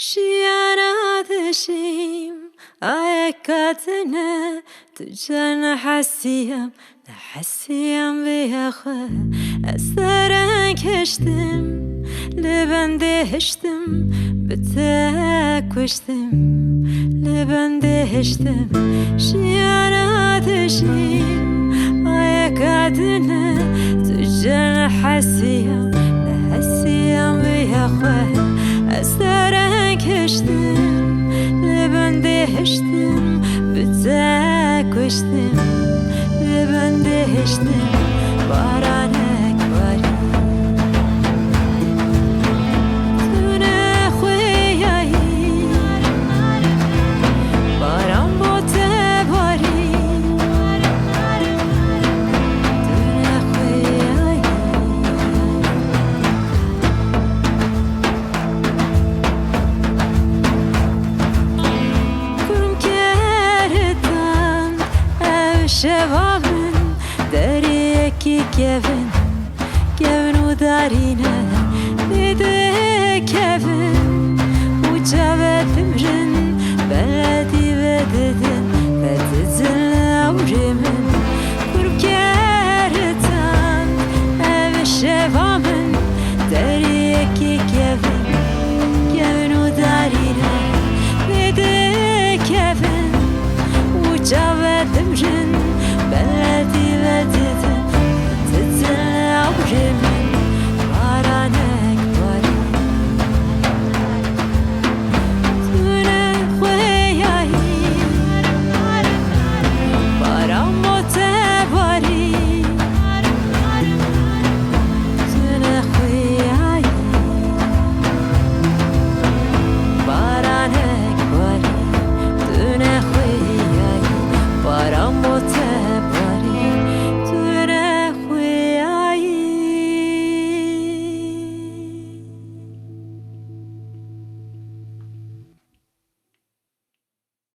شيانا تشيم عيكاتنا تجانا حسيام بيا خو أسران كشتم لبنده هشتم بتاكوشتم لبنده هشتم شيانا تشيم عيكاتنا تجانا حسيام بيا خو أسران كشتم لبنده هشتم بتاكوشتم لبنده هشتم بارانك باری تونه خویایی باران بوته باری تونه خویایی کنم کردم او شوامن داری یکی گون و دارینه